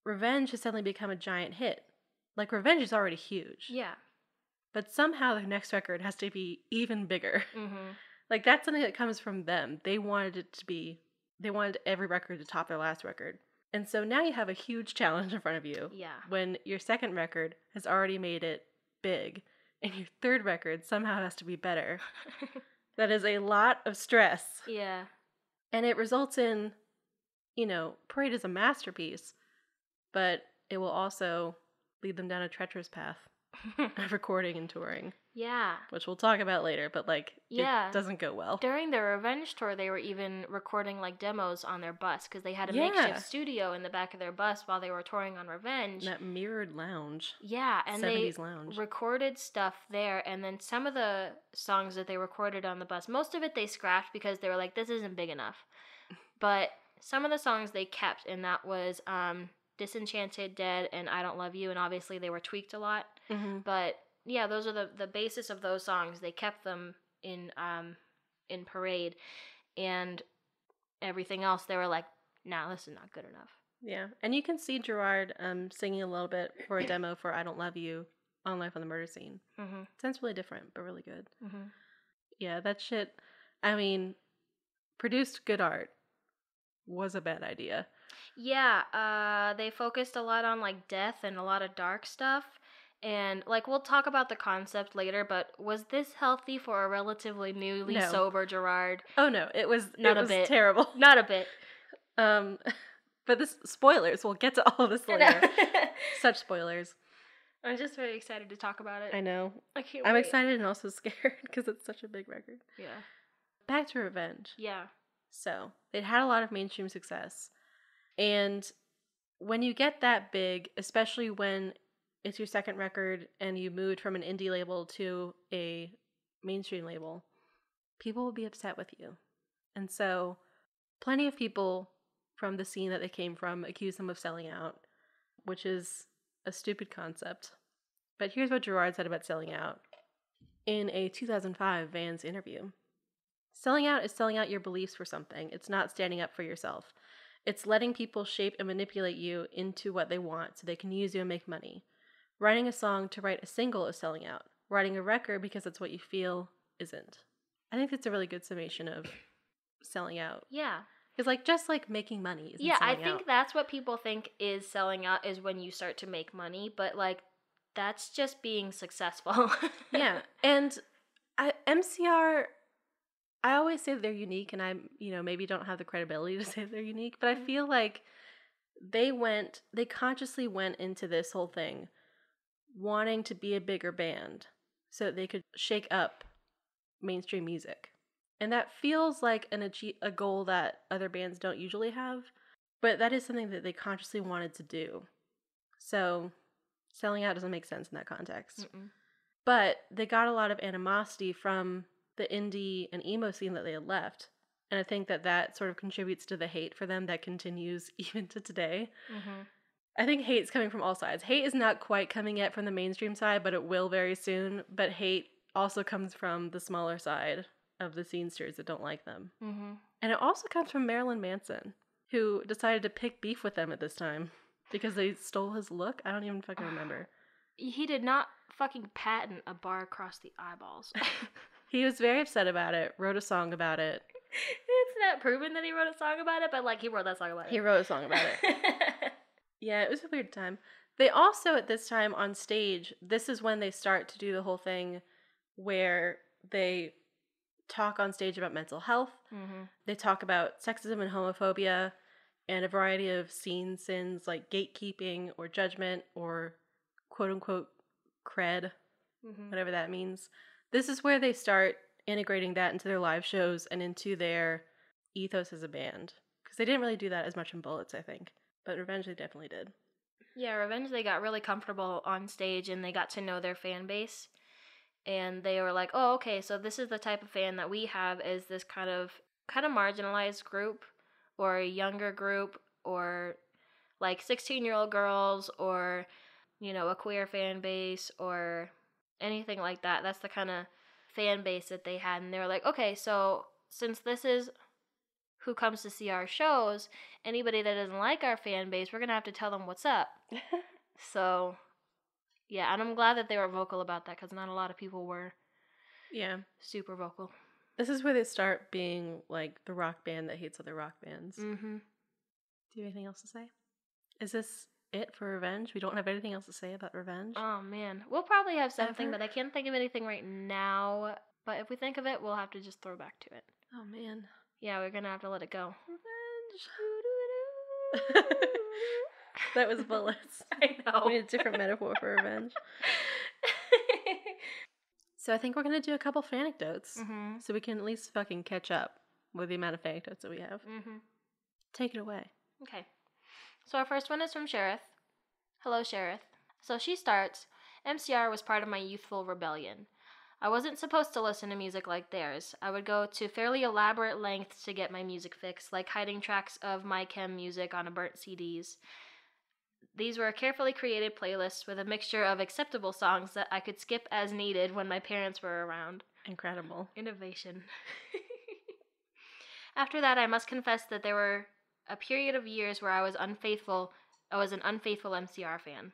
Revenge has suddenly become a giant hit. Like, Revenge is already huge. Yeah. But somehow their next record has to be even bigger. Mm-hmm. Like, that's something that comes from them. They wanted every record to top their last record. And so now you have a huge challenge in front of you. Yeah. When your second record has already made it big, and your third record somehow has to be better. That is a lot of stress. Yeah. And it results in, Parade is a masterpiece, but it will also lead them down a treacherous path of recording and touring. Yeah. Which we'll talk about later, but it doesn't go well. During their Revenge tour, they were even recording like demos on their bus because they had a makeshift studio in the back of their bus while they were touring on Revenge. That mirrored lounge. Yeah, and 70s they lounge. recorded stuff there, and then some of the songs that they recorded on the bus, most of it they scrapped because they were like, this isn't big enough. But some of the songs they kept, and that was Disenchanted, Dead, and I Don't Love You, and obviously they were tweaked a lot. Mm-hmm. But yeah, those are the basis of those songs. They kept them in Parade, and everything else they were like, nah, this is not good enough. Yeah, and you can see Gerard singing a little bit for a demo for I Don't Love You on Life on the Murder Scene. Mm-hmm. Sounds really different, but really good. Mm-hmm. Yeah, that shit, produced good art was a bad idea. Yeah, they focused a lot on like death and a lot of dark stuff. And like we'll talk about the concept later, but was this healthy for a relatively newly sober Gerard? Oh no, it was a bit terrible. Not a bit. But this spoilers. We'll get to all this later. Such spoilers. I'm just very excited to talk about it. I know. I can't I'm wait. excited and also scared because it's such a big record. Yeah. Back to Revenge. Yeah. So they'd had a lot of mainstream success, and when you get that big, especially when it's your second record and you moved from an indie label to a mainstream label, people will be upset with you. And so plenty of people from the scene that they came from accuse them of selling out, which is a stupid concept. But here's what Gerard said about selling out in a 2005 Vans interview. Selling out is selling out your beliefs for something. It's not standing up for yourself. It's letting people shape and manipulate you into what they want so they can use you and make money. Writing a song to write a single is selling out. Writing a record because it's what you feel isn't. I think that's a really good summation of selling out. Yeah. Because just making money isn't selling out. Yeah, I think that's what people think is selling out is when you start to make money, but that's just being successful. Yeah. And MCR, I always say they're unique, and I, maybe don't have the credibility to say they're unique, but I feel like they consciously went into this whole thing wanting to be a bigger band so that they could shake up mainstream music. And that feels like a goal that other bands don't usually have, but that is something that they consciously wanted to do. So selling out doesn't make sense in that context. Mm-mm. But they got a lot of animosity from the indie and emo scene that they had left. And I think that sort of contributes to the hate for them that continues even to today. Mm-hmm. I think hate's coming from all sides. Hate is not quite coming yet from the mainstream side, but it will very soon. But hate also comes from the smaller side of the scenesters that don't like them. Mm-hmm. And it also comes from Marilyn Manson, who decided to pick beef with them at this time because they stole his look. I don't even fucking remember. He did not fucking patent a bar across the eyeballs. He was very upset about it, wrote a song about it. It's not proven that he wrote a song about it, but like he wrote that song about it. He wrote a song about it. Yeah, it was a weird time. They also, at this time on stage, this is when they start to do the whole thing where they talk on stage about mental health. Mm-hmm. They talk about sexism and homophobia and a variety of scene sins like gatekeeping or judgment or quote-unquote cred, whatever that means. This is where they start integrating that into their live shows and into their ethos as a band. Because they didn't really do that as much in Bullets, I think. But Revenge, they definitely did. Yeah, Revenge, they got really comfortable on stage and they got to know their fan base. And they were like, oh, okay, so this is the type of fan that we have, is this kind of marginalized group or a younger group or like 16-year-old girls or, you know, a queer fan base or anything like that. That's the kind of fan base that they had. And they were like, okay, so since this is who comes to see our shows, anybody that doesn't like our fan base, we're going to have to tell them what's up. So, yeah, and I'm glad that they were vocal about that because not a lot of people were super vocal. This is where they start being like the rock band that hates other rock bands. Mm-hmm. Do you have anything else to say? Is this it for Revenge? We don't have anything else to say about Revenge? Oh, man. We'll probably have something, but I can't think of anything right now. But if we think of it, we'll have to just throw back to it. Oh, man. Yeah, we're going to have to let it go. Revenge. That was Bullets. I know. We need a different metaphor for Revenge. So I think we're going to do a couple fanecdotes so we can at least fucking catch up with the amount of fanecdotes that we have. Take it away. Okay. So our first one is from Sherith. Hello, Sherith. So she starts, MCR was part of my youthful rebellion. I wasn't supposed to listen to music like theirs. I would go to fairly elaborate lengths to get my music fix, like hiding tracks of My Chem music on burnt CDs. These were carefully created playlists with a mixture of acceptable songs that I could skip as needed when my parents were around. Incredible. Innovation. After that, I must confess that there were a period of years where I was an unfaithful MCR fan.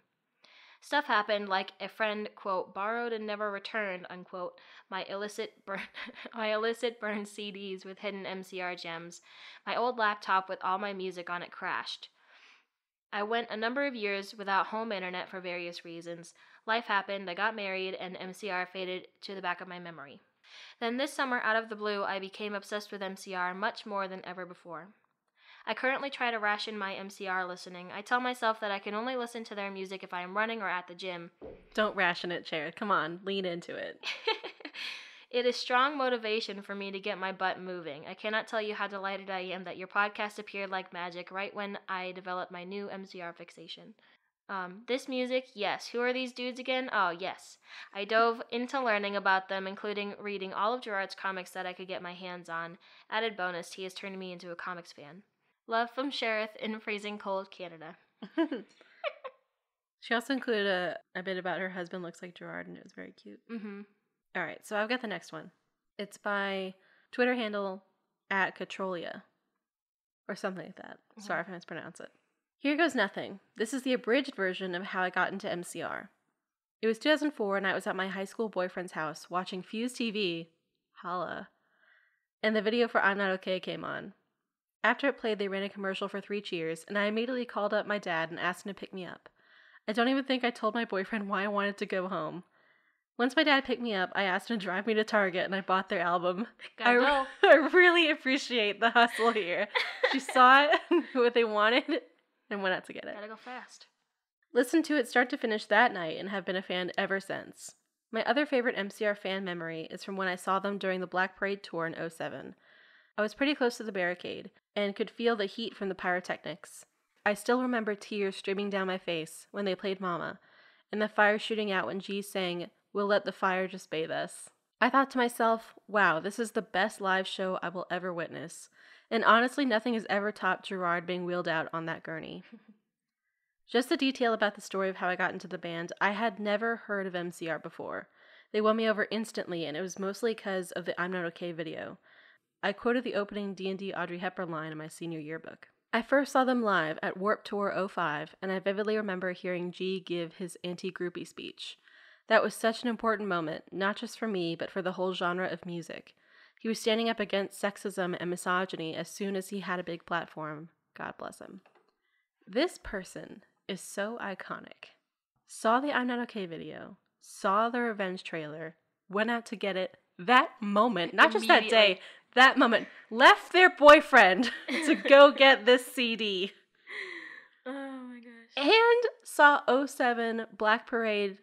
Stuff happened, like a friend, quote, borrowed and never returned, unquote, my illicit burned CDs with hidden MCR gems. My old laptop with all my music on it crashed. I went a number of years without home internet for various reasons. Life happened, I got married, and MCR faded to the back of my memory. Then this summer, out of the blue, I became obsessed with MCR much more than ever before. I currently try to ration my MCR listening. I tell myself that I can only listen to their music if I am running or at the gym. Don't ration it, Cher. Come on, lean into it. It is strong motivation for me to get my butt moving. I cannot tell you how delighted I am that your podcast appeared like magic right when I developed my new MCR fixation. This music, yes. Who are these dudes again? Oh, yes. I dove into learning about them, including reading all of Gerard's comics that I could get my hands on. Added bonus, he has turned me into a comics fan. Love from Sherith in freezing cold Canada. She also included a bit about her husband looks like Gerard, and it was very cute. All right, so I've got the next one. It's by Twitter handle @Catrolia or something like that. Sorry if I mispronounce it. Here goes nothing. This is the abridged version of how I got into MCR. It was 2004 and I was at my high school boyfriend's house watching Fuse TV, holla, and the video for I'm Not Okay came on. After it played, they ran a commercial for 3 Cheers, and I immediately called up my dad and asked him to pick me up. I don't even think I told my boyfriend why I wanted to go home. Once my dad picked me up, I asked him to drive me to Target, and I bought their album. I really appreciate the hustle here. She saw it, knew what they wanted, and went out to get it. Gotta go fast. Listened to it start to finish that night and have been a fan ever since. My other favorite MCR fan memory is from when I saw them during the Black Parade tour in 2007. I was pretty close to the barricade and could feel the heat from the pyrotechnics. I still remember tears streaming down my face when they played Mama, and the fire shooting out when G sang, "We'll let the fire just bathe us." I thought to myself, wow, this is the best live show I will ever witness. And honestly, nothing has ever topped Gerard being wheeled out on that gurney. Just a detail about the story of how I got into the band, I had never heard of MCR before. They won me over instantly, and it was mostly because of the I'm Not Okay video. I quoted the opening D&D Audrey Hepburn line in my senior yearbook. I first saw them live at Warped Tour 05, and I vividly remember hearing G give his anti-groupie speech. That was such an important moment, not just for me, but for the whole genre of music. He was standing up against sexism and misogyny as soon as he had a big platform. God bless him. This person is so iconic. Saw the I'm Not Okay video, saw the Revenge trailer, went out to get it that moment, not just that day, that moment, left their boyfriend to go get this CD. Oh my gosh. And saw 07 Black Parade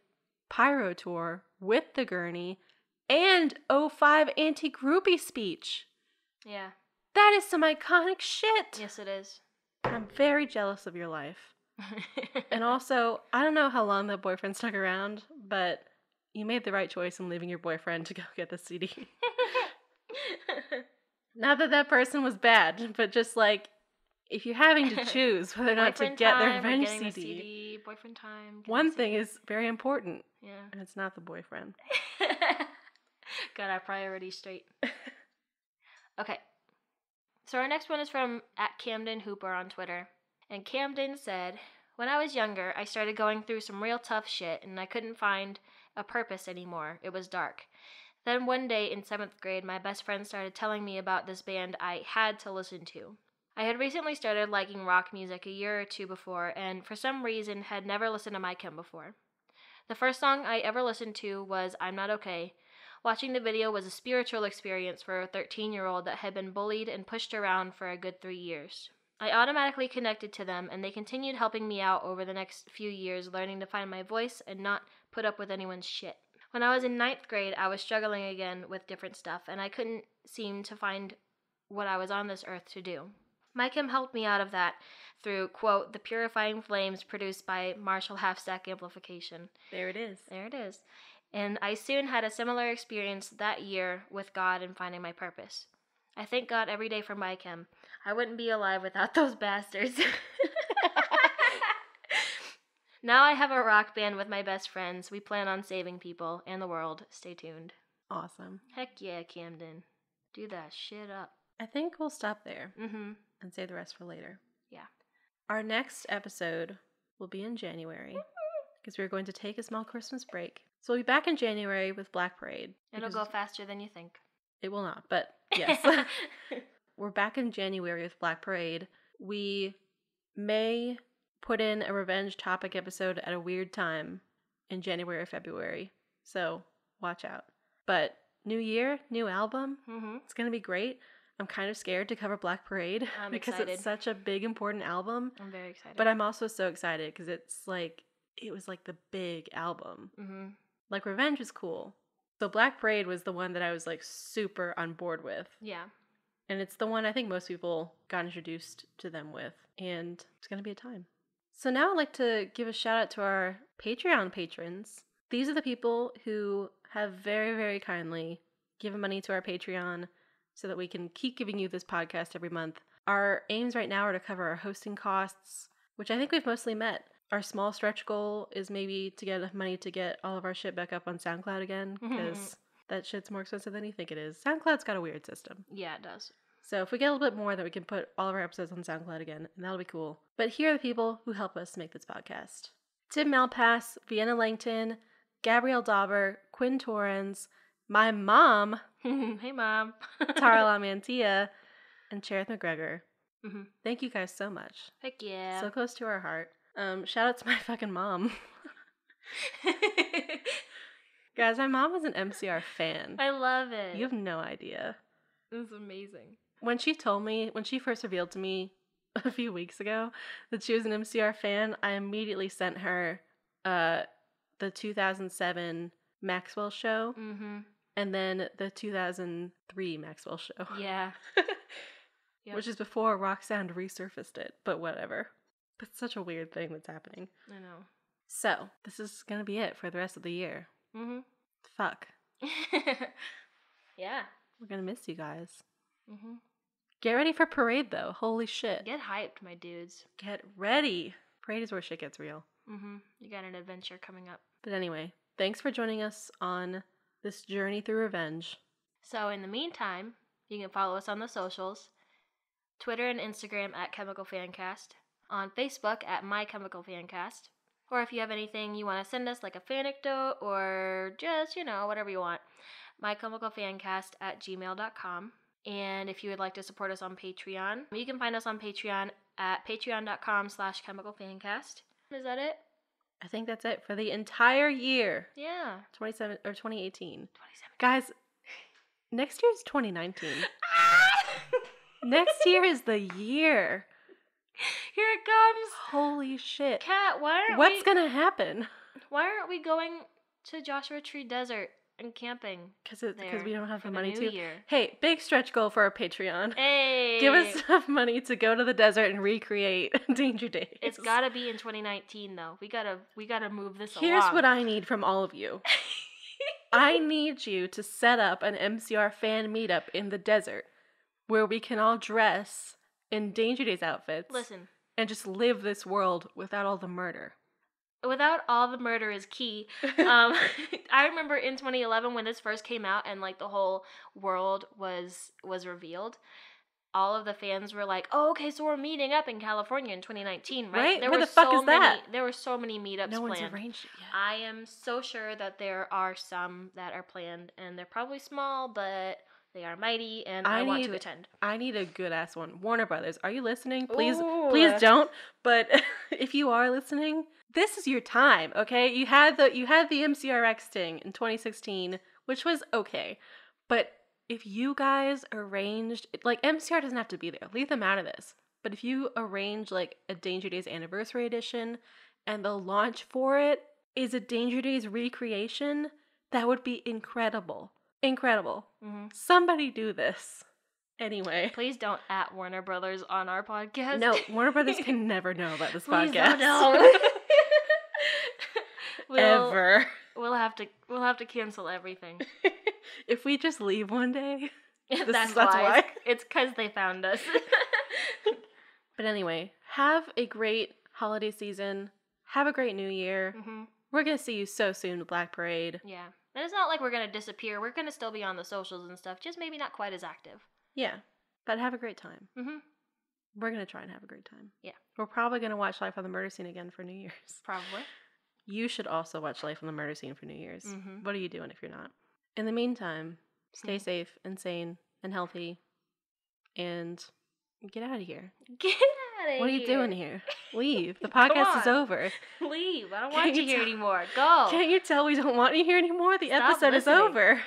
Pyro Tour with the Gurney and 05 Anti-Groupie speech. Yeah. That is some iconic shit. Yes, it is. I'm very jealous of your life. And also, I don't know how long that boyfriend stuck around, but you made the right choice in leaving your boyfriend to go get the CD. Not that that person was bad, but just like, if you're having to choose whether or not to get the Revenge CD, boyfriend time. One thing is very important. Yeah. And it's not the boyfriend. Got our priorities straight. Okay. So our next one is from @CamdenHooper on Twitter. And Camden said, "When I was younger, I started going through some real tough shit, and I couldn't find a purpose anymore. It was dark. Then one day in 7th grade, my best friend started telling me about this band I had to listen to. I had recently started liking rock music a year or two before, and for some reason had never listened to My Chem before. The first song I ever listened to was I'm Not Okay. Watching the video was a spiritual experience for a 13-year-old that had been bullied and pushed around for a good 3 years. I automatically connected to them, and they continued helping me out over the next few years, learning to find my voice and not put up with anyone's shit. When I was in 9th grade, I was struggling again with different stuff, and I couldn't seem to find what I was on this earth to do. My Chem helped me out of that through, quote, the purifying flames produced by Marshall half-stack amplification." There it is. There it is. And I soon had a similar experience that year with God and finding my purpose. I thank God every day for My Chem. I wouldn't be alive without those bastards. Now I have a rock band with my best friends. We plan on saving people and the world. Stay tuned. Awesome. Heck yeah, Camden. Do that shit up. I think we'll stop there Mm-hmm. and save the rest for later. Yeah. Our next episode will be in January because we're going to take a small Christmas break. So we'll be back in January with Black Parade. It'll go faster than you think. It will not, but yes. We're back in January with Black Parade. We may put in a revenge topic episode at a weird time in January or February. So watch out. But new year, new album. Mm-hmm. It's going to be great. I'm kind of scared to cover Black Parade because excited. it's such a big, important album. I'm very excited. But I'm also so excited because it was like the big album. Mm-hmm. Like Revenge is cool. So Black Parade was the one that I was like super on board with. Yeah. And it's the one I think most people got introduced to them with. And it's going to be a time. So now I'd like to give a shout out to our Patreon patrons. These are the people who have very, very kindly given money to our Patreon so that we can keep giving you this podcast every month. Our aims right now are to cover our hosting costs, which I think we've mostly met. Our small stretch goal is maybe to get enough money to get all of our shit back up on SoundCloud again, because that shit's more expensive than you think it is. SoundCloud's got a weird system. Yeah, it does. So if we get a little bit more, then we can put all of our episodes on SoundCloud again, and that'll be cool. But here are the people who help us make this podcast. Tim Malpass, Vienna Langton, Gabrielle Dauber, Quinn Torrens, my mom, Hey, Mom. Tara LaMantia, and Cherith McGregor. Mm-hmm. Thank you guys so much. Heck yeah. So close to our heart. Shout out to my fucking mom. Guys, my mom was an MCR fan. I love it. You have no idea. This is amazing. When she first revealed to me a few weeks ago that she was an MCR fan, I immediately sent her the 2007 Maxwell show, and then the 2003 Maxwell show. Yeah. Yep. Which is before Roxanne resurfaced it, but whatever. It's such a weird thing that's happening. I know. So, this is going to be it for the rest of the year. Mm-hmm. Fuck. Yeah. We're going to miss you guys. Mm-hmm. Get ready for Parade, though. Holy shit. Get hyped, my dudes. Get ready. Parade is where shit gets real. Mm-hmm. You got an adventure coming up. But anyway, thanks for joining us on this journey through revenge. So in the meantime, you can follow us on the socials, Twitter and Instagram at Chemical Fancast, on Facebook at My Chemical Fancast, or if you have anything you want to send us, like a fanecdote or just, whatever you want, mychemicalfancast@gmail.com. And if you would like to support us on Patreon, you can find us on Patreon at patreon.com/chemicalfancast. Is that it? I think that's it for the entire year. Yeah. 2018. Guys, next year's 2019. Next year is the year. Here it comes. Holy shit. Kat, What's gonna happen? Why aren't we going to Joshua Tree Desert and camping? Because we don't have the money New to. Year. Hey, big stretch goal for our Patreon. Hey, Give us enough money to go to the desert and recreate Danger Days. It's gotta be in 2019 though. We gotta move this along. Here's what I need from all of you. I need you to set up an MCR fan meetup in the desert where we can all dress in Danger Days outfits. Listen. And just live this world without all the murder. Without all the murder is key. I remember in 2011 when this first came out and like the whole world was revealed. All of the fans were like, "Oh, okay, so we're meeting up in California in 2019, right?" Where the fuck is that? There were so many meetups No one's planned. arranged it yet. I am so sure that there are some that are planned, and they're probably small, but they are mighty, and I want to attend. I need a good ass one. Warner Brothers, are you listening? Please don't. But if you are listening, this is your time. Okay, you had the MCRX thing in 2016, which was okay, but if you guys arranged, like, MCR doesn't have to be there. Leave them out of this. But if you arrange like a Danger Days anniversary edition, and the launch for it is a Danger Days recreation, that would be incredible. Incredible. Mm-hmm. Somebody do this. Anyway. Please don't @ Warner Brothers on our podcast. No, Warner Brothers can never know about this Please podcast. Don't. Ever. We'll have to cancel everything. If we just leave one day. That's why. It's because they found us. But anyway, have a great holiday season. Have a great New Year. Mm-hmm. We're going to see you so soon with Black Parade. Yeah. And it's not like we're going to disappear. We're going to still be on the socials and stuff, just maybe not quite as active. Yeah. But have a great time. Mm-hmm. We're going to try and have a great time. Yeah. We're probably going to watch Life on the Murder Scene again for New Year's. Probably. You should also watch Life on the Murder Scene for New Year's. Mm-hmm. What are you doing if you're not? In the meantime, stay safe and sane and healthy. And get out of here. Get out of here. What are you doing here? Leave. The podcast is over. Leave. I don't want you here anymore. Go. Can't you tell we don't want you here anymore? The Stop episode listening. is over.